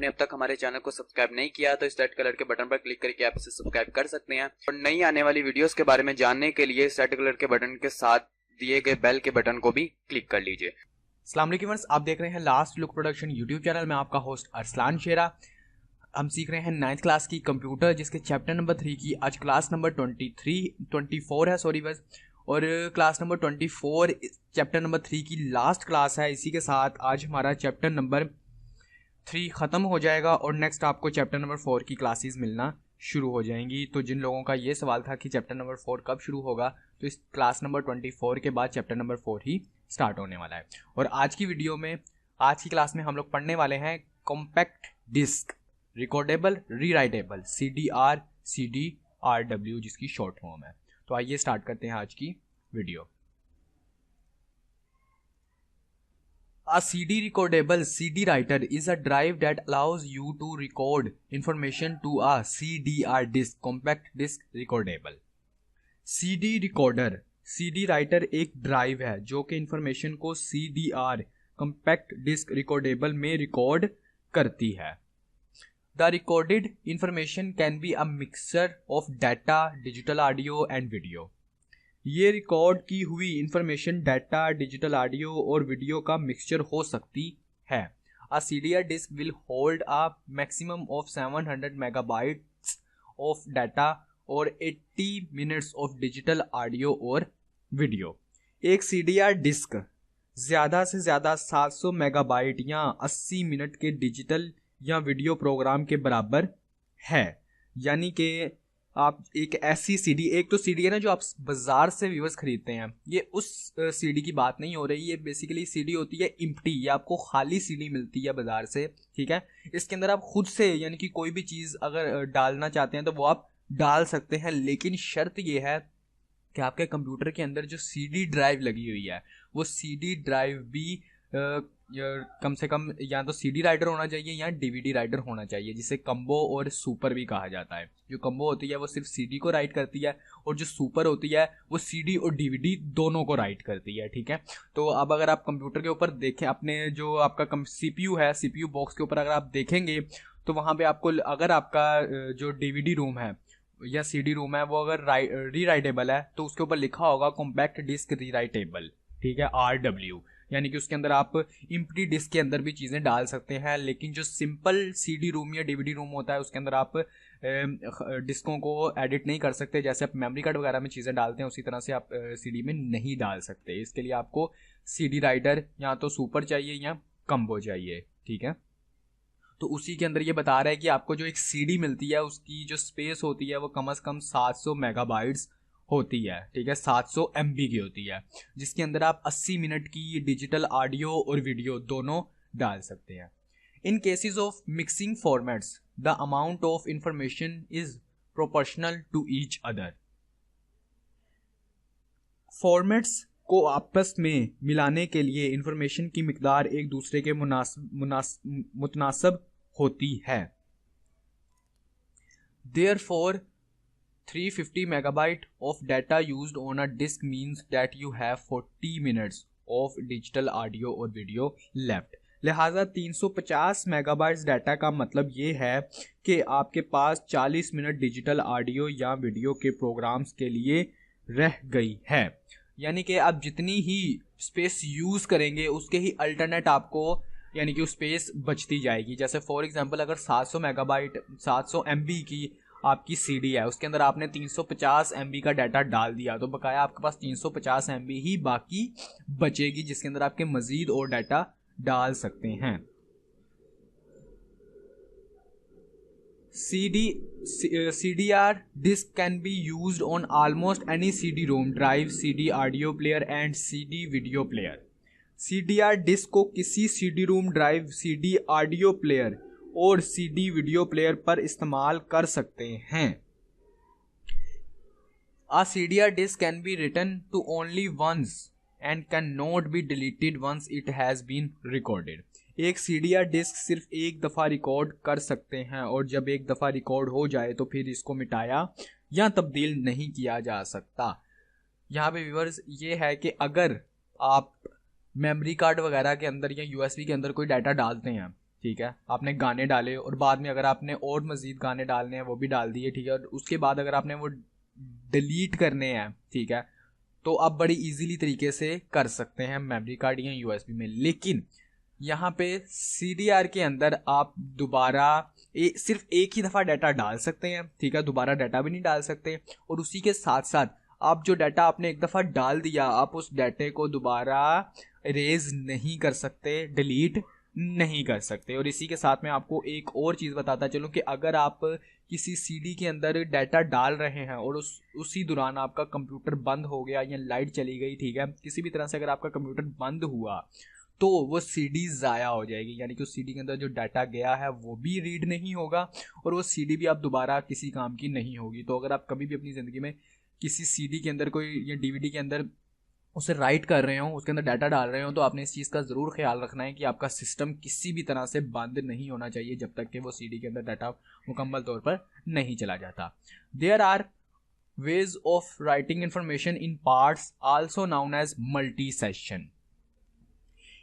आपने अब तक हमारे चैनल को सब्सक्राइब नहीं किया तो इस रेड कलर के बटन पर क्लिक करके आप इसे सब्सक्राइब कर सकते हैं और नई आने वाली वीडियोस के बारे में जानने के लिए इस रेड कलर के बटन के साथ दिए गए बेल के बटन को भी क्लिक कर लीजिए। अस्सलाम वालेकुम, आप देख रहे हैं last look production YouTube channel में। आपका होस्ट अरसलान शेरा। हम सीख रहे हैं 9th क्लास की कंप्यूटर, जिसके चैप्टर नंबर 3 की आज क्लास नंबर 24 है बस। और क्लास नंबर 24 चैप्टर नंबर 3 की लास्ट क्लास है। इसी के साथ आज हमारा चैप्टर नंबर 3 ख़त्म हो जाएगा और नेक्स्ट आपको चैप्टर नंबर 4 की क्लासेस मिलना शुरू हो जाएंगी। तो जिन लोगों का ये सवाल था कि चैप्टर नंबर 4 कब शुरू होगा, तो इस क्लास नंबर 24 के बाद चैप्टर नंबर 4 ही स्टार्ट होने वाला है। और आज की वीडियो में, आज की क्लास में हम लोग पढ़ने वाले हैं compact disc recordable rewritable CDR, जिसकी शॉर्ट फॉर्म है। तो आइए स्टार्ट करते हैं आज की video. A CD recordable CD writer is a drive that allows you to record information to a CDR disk, compact disk recordable। CD recorder, CD writer एक drive है जो कि इंफॉर्मेशन को CDR, compact disk recordable में record करती है। The recorded information can be a mixture of data, digital audio and video। ये record की हुई इंफॉर्मेशन डाटा, डिजिटल ऑडियो और वीडियो का मिक्सचर हो सकती है। A CDR disk will hold a maximum of 700 megabytes of data और 80 minutes of digital audio और वीडियो। एक CDR डिस्क ज़्यादा से ज़्यादा 700 मेगाबाइट या 80 मिनट के डिजिटल या वीडियो प्रोग्राम के बराबर है। यानी कि आप एक ऐसी सीडी, एक तो सीडी है ना जो आप बाजार से व्यूअर्स खरीदते हैं, ये उस सीडी की बात नहीं हो रही। ये बेसिकली सीडी होती है एम्प्टी, ये आपको खाली सीडी मिलती है बाजार से, ठीक है। इसके अंदर आप खुद से यानी कि कोई भी चीज़ अगर डालना चाहते हैं तो वो आप डाल सकते हैं, लेकिन शर्त ये है कि आपके कंप्यूटर के अंदर जो सीडी ड्राइव लगी हुई है वो सीडी ड्राइव भी कम से कम या तो सीडी राइटर होना चाहिए या डीवीडी राइटर होना चाहिए, जिसे कम्बो और सुपर भी कहा जाता है। जो कम्बो होती है वो सिर्फ सीडी को राइट करती है और जो सुपर होती है वो सीडी और डीवीडी दोनों को राइट करती है, ठीक है। तो अब अगर आप कंप्यूटर के ऊपर देखें, अपने जो आपका सीपीयू है, सीपीयू बॉक्स के ऊपर अगर आप देखेंगे तो वहाँ पे आपको, अगर आपका जो डीवीडी रूम है या सीडी रूम है वो अगर रीराइटेबल है तो उसके ऊपर लिखा होगा कॉम्पैक्ट डिस्क रीराइटेबल, ठीक है, RW। यानी कि उसके अंदर आप एम्प्टी डिस्क के अंदर भी चीज़ें डाल सकते हैं। लेकिन जो सिंपल सीडी रूम या डीवीडी रूम होता है उसके अंदर आप डिस्कों को एडिट नहीं कर सकते। जैसे आप मेमोरी कार्ड वगैरह में चीज़ें डालते हैं उसी तरह से आप सीडी में नहीं डाल सकते। इसके लिए आपको सीडी राइटर या तो सुपर चाहिए या कम्बो चाहिए, ठीक है। तो उसी के अंदर ये बता रहा है कि आपको जो एक सीडी मिलती है उसकी जो स्पेस होती है वो कम से कम 700 मेगाबाइट्स होती है, ठीक है, 700 MB की होती है, जिसके अंदर आप 80 मिनट की डिजिटल ऑडियो और वीडियो दोनों डाल सकते हैं। In cases of mixing formats the amount of information is proportional to each other. Formats को आपस में मिलाने के लिए इंफॉर्मेशन की मिकदार एक दूसरे के मुतनासिब होती है। Therefore 350 megabyte of data used on a disk means that you have 40 minutes of digital audio और video left। लिहाजा 350 मेगाबाइट्स डाटा का मतलब ये है कि आपके पास 40 मिनट डिजिटल ऑडियो या वीडियो के प्रोग्राम्स के लिए रह गई है। यानी कि आप जितनी ही स्पेस यूज़ करेंगे उसके ही अल्टरनेट आपको यानी कि स्पेस बचती जाएगी। जैसे फॉर एग्जांपल अगर 700 मेगाबाइट 700 MB की आपकी सीडी है, उसके अंदर आपने 350 MB का डाटा डाल दिया तो बकाया आपके पास 350 MB ही बाकी बचेगी, जिसके अंदर आपके मजीद और डाटा डाल सकते हैं। CDR disk can be used on almost any CD-ROM drive, CD audio player and CD video player। CDR disc को किसी CD-ROM drive, CD audio player और CD वीडियो प्लेयर पर इस्तेमाल कर सकते हैं। A CDR disk can be written to only once and cannot be deleted once it has been recorded। एक CDR disc सिर्फ एक दफ़ा रिकॉर्ड कर सकते हैं और जब एक दफ़ा रिकॉर्ड हो जाए तो फिर इसको मिटाया या तब्दील नहीं किया जा सकता। यहाँ पे व्यूअर्स ये है कि अगर आप मेमोरी कार्ड वगैरह के अंदर या USB के अंदर कोई डाटा डालते हैं, ठीक है, आपने गाने डाले और बाद में अगर आपने और मज़ीद गाने डालने हैं वो भी डाल दिए, ठीक है, और उसके बाद अगर आपने वो डिलीट करने हैं, ठीक है, तो आप बड़ी इजीली तरीके से कर सकते हैं मेमोरी कार्ड या यूएसबी में। लेकिन यहाँ पे CDR के अंदर आप दोबारा सिर्फ एक ही दफ़ा डाटा डाल सकते हैं, ठीक है, दोबारा डाटा भी नहीं डाल सकते। और उसी के साथ साथ आप जो डाटा आपने एक दफ़ा डाल दिया, आप उस डाटे को दोबारा इरेज नहीं कर सकते, डिलीट नहीं कर सकते। और इसी के साथ में आपको एक और चीज़ बताता चलूँ कि अगर आप किसी CD के अंदर डाटा डाल रहे हैं और उसी दौरान आपका कंप्यूटर बंद हो गया या लाइट चली गई, ठीक है, किसी भी तरह से अगर आपका कंप्यूटर बंद हुआ तो वो CD ज़ाया हो जाएगी, यानी कि उस CD के अंदर जो डाटा गया है वो भी रीड नहीं होगा और वो CD भी आप दोबारा किसी काम की नहीं होगी। तो अगर आप कभी भी अपनी ज़िंदगी में किसी CD के अंदर कोई या DVD के अंदर उसे राइट कर रहे हो, उसके अंदर डाटा डाल रहे हो, तो आपने इस चीज़ का ज़रूर ख्याल रखना है कि आपका सिस्टम किसी भी तरह से बंद नहीं होना चाहिए जब तक कि वो CD के अंदर डाटा मुकम्मल तौर पर नहीं चला जाता। There are ways of writing information in parts also known as multi session.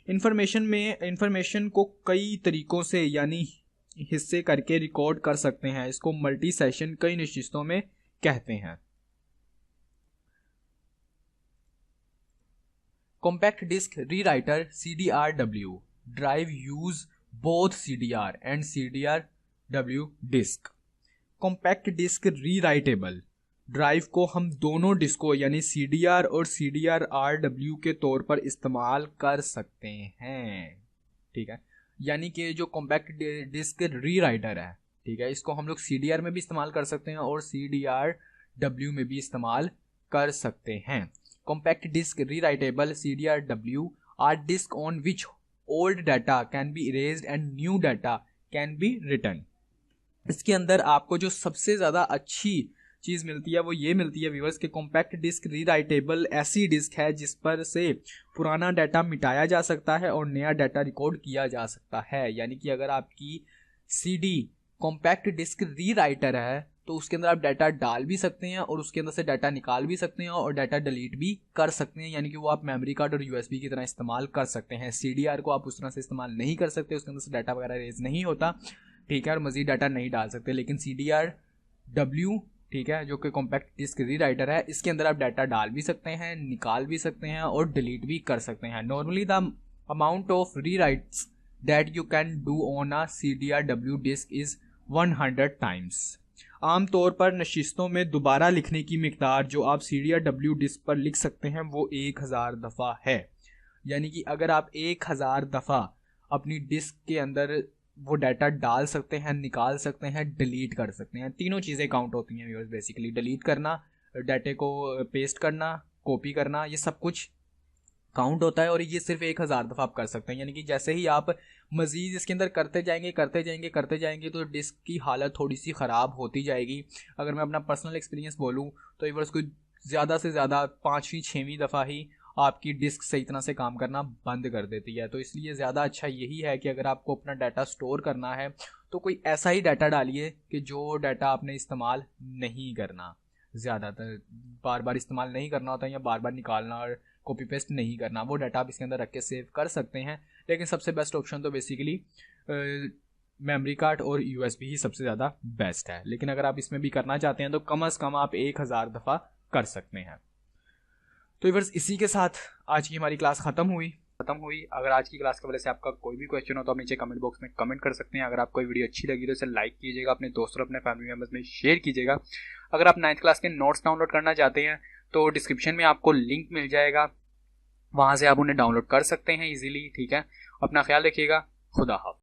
Information को कई तरीकों से यानी हिस्से करके रिकॉर्ड कर सकते हैं, इसको मल्टी सेशन कई नशिस्तों में कहते हैं। Compact disk rewriter CDRW drive use both CDR and CDRW disk। Compact disk rewritable drive को हम दोनों डिस्को यानी CDR और CDR-RW के तौर पर इस्तेमाल कर सकते हैं, ठीक है। यानी कि जो कॉम्पैक्ट डिस्क रीराइटर है, ठीक है, इसको हम लोग CDR में भी इस्तेमाल कर सकते हैं और CDR-W में भी इस्तेमाल कर सकते हैं। Compact disk rewritable CDR-W are disk on which old data can be erased and new data can be written। इसके अंदर आपको जो सबसे ज़्यादा अच्छी चीज़ मिलती है वो ये मिलती है व्यूअर्स कि कॉम्पैक्ट डिस्क रीराइटेबल ऐसी डिस्क है जिस पर से पुराना डाटा मिटाया जा सकता है और नया डाटा रिकॉर्ड किया जा सकता है। यानी कि अगर आपकी CD कॉम्पैक्ट डिस्क रीराइटर है तो उसके अंदर आप डाटा डाल भी सकते हैं और उसके अंदर से डाटा निकाल भी सकते हैं और डाटा डिलीट भी कर सकते हैं, यानी कि वो आप मेमोरी कार्ड और USB की तरह इस्तेमाल कर सकते हैं। CDR को आप उस तरह से इस्तेमाल नहीं कर सकते, उसके अंदर से डाटा वगैरह रेज नहीं होता, ठीक है, और मज़ीद डाटा नहीं डाल सकते। लेकिन CDR-W, ठीक है, जो कि कॉम्पैक्ट डिस्क रीराइटर है, इसके अंदर आप डाटा डाल भी सकते हैं, निकाल भी सकते हैं और डिलीट भी कर सकते हैं। Normally the amount of rewrites that you can do on a CDR-W disk is 100 times. आमतौर पर नशिस्तों में दोबारा लिखने की मिकदार जो आप CDR-W डिस्क पर लिख सकते हैं वो 1000 दफ़ा है। यानी कि अगर आप 1000 दफ़ा अपनी डिस्क के अंदर वो डाटा डाल सकते हैं, निकाल सकते हैं, डिलीट कर सकते हैं। तीनों चीज़ें काउंट होती हैं व्यूअर्स, बेसिकली डिलीट करना, डाटे को पेस्ट करना, कॉपी करना, ये सब कुछ काउंट होता है और ये सिर्फ 1000 दफ़ा आप कर सकते हैं। यानी कि जैसे ही आप मज़ीद इसके अंदर करते जाएंगे तो डिस्क की हालत थोड़ी सी ख़राब होती जाएगी। अगर मैं अपना पर्सनल एक्सपीरियंस बोलूँ तो एक बार उसको ज़्यादा से ज़्यादा 5वीं-6वीं दफ़ा ही आपकी डिस्क सही तरह से काम करना बंद कर देती है। तो इसलिए ज़्यादा अच्छा यही है कि अगर आपको अपना डाटा स्टोर करना है तो कोई ऐसा ही डाटा डालिए कि जो डाटा आपने इस्तेमाल नहीं करना, ज़्यादातर बार बार इस्तेमाल नहीं करना होता या बार बार निकालना और कॉपी पेस्ट नहीं करना, वो डाटा आप इसके अंदर रख के सेव कर सकते हैं। लेकिन सबसे बेस्ट ऑप्शन तो बेसिकली मेमोरी कार्ड और USB ही सबसे ज़्यादा बेस्ट है। लेकिन अगर आप इसमें भी करना चाहते हैं तो कम से कम आप 1000 दफ़ा कर सकते हैं। तो व्यूअर्स, इसी के साथ आज की हमारी क्लास ख़त्म हुई। अगर आज की क्लास की वजह से आपका कोई भी क्वेश्चन हो तो आप नीचे कमेंट बॉक्स में कमेंट कर सकते हैं। अगर आपको वीडियो अच्छी लगी तो इसे लाइक कीजिएगा, अपने दोस्तों अपने फैमिली मेम्बर्स में शेयर कीजिएगा। अगर आप 9th क्लास के नोट्स डाउनलोड करना चाहते हैं तो डिस्क्रिप्शन में आपको लिंक मिल जाएगा, वहाँ से आप उन्हें डाउनलोड कर सकते हैं इजीली, ठीक है। अपना ख्याल रखिएगा, खुदा हाफ़िज़।